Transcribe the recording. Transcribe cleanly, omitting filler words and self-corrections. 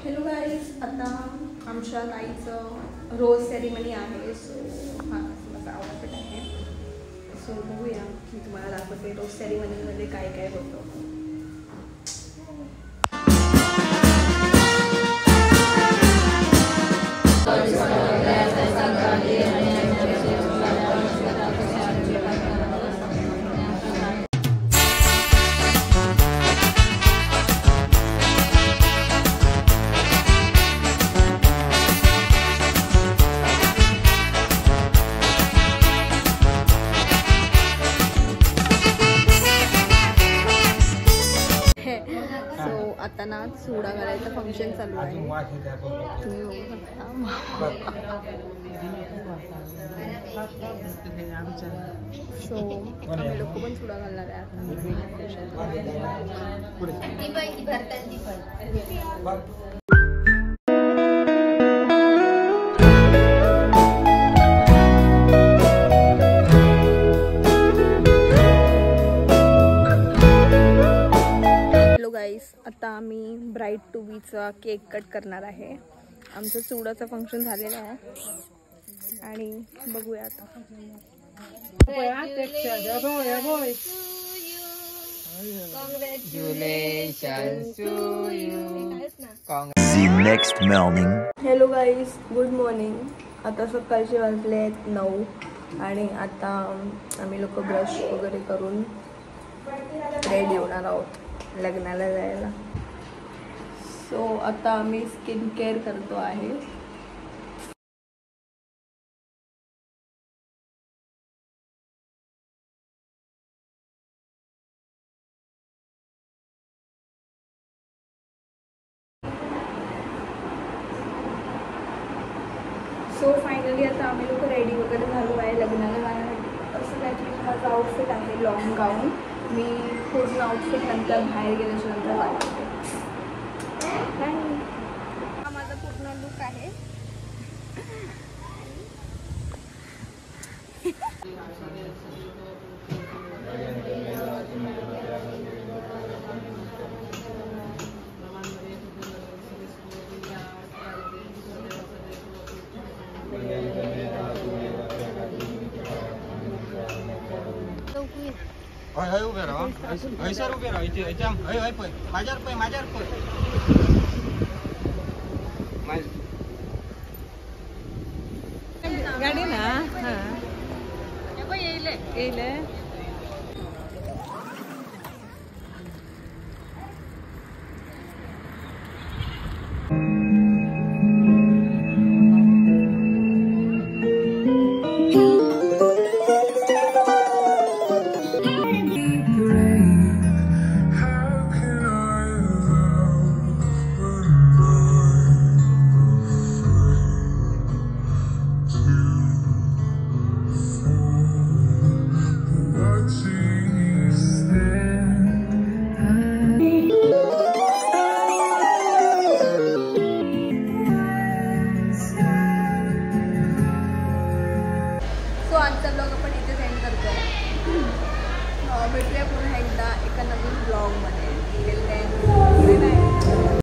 Hello guys, आता आमच्या ताईचं रोज ceremony आहे. सो हां, माझा आउटफिट आहे. सो बघूया, मी तुम्हाला दाखवते रोज सेरेमनीमध्ये काय काय होतं. आता ना सोडा घालायचं फंक्शन चालू आहे. तुम्ही बघू शकता. सो आम्ही लोक पण सोडा घालणार आहे आता. आता आम्ही ब्राईड टू बीचा केक कट करणार आहे. आमचं चुडाचं फंक्शन झालेलं आहे आणि बघूया आता. Hello guys, good morning. आता सकाळचे वाजले आहेत 9 आणि आता आम्ही लोक ब्रश वगैरे करून रेडी होणार आहोत लग्नाला जायला. सो आता आम्ही स्किन केअर करतो आहे. सो फायनली आता आम्ही लोक रेडी वगैरे झालो आहे लग्नाला जाण्यासाठी. असं काहीतरी माझं आउटफिट आहे, लॉंग गाऊन. मी पूर्ण आउटफिट नंतर बाहेर गेल्याच्या नंतर दाखवते. हा माझा पूर्ण लुक आहे. हय उभे राहा, हयसर उभे राहा. इथे हय हय पय माझ्यावर पय गाडी ना. हां येईल. आजचा ब्लॉग आपण इथेच एंड करतोय. भेटूया पुन्हा एकदा एका नवीन ब्लॉगमध्ये.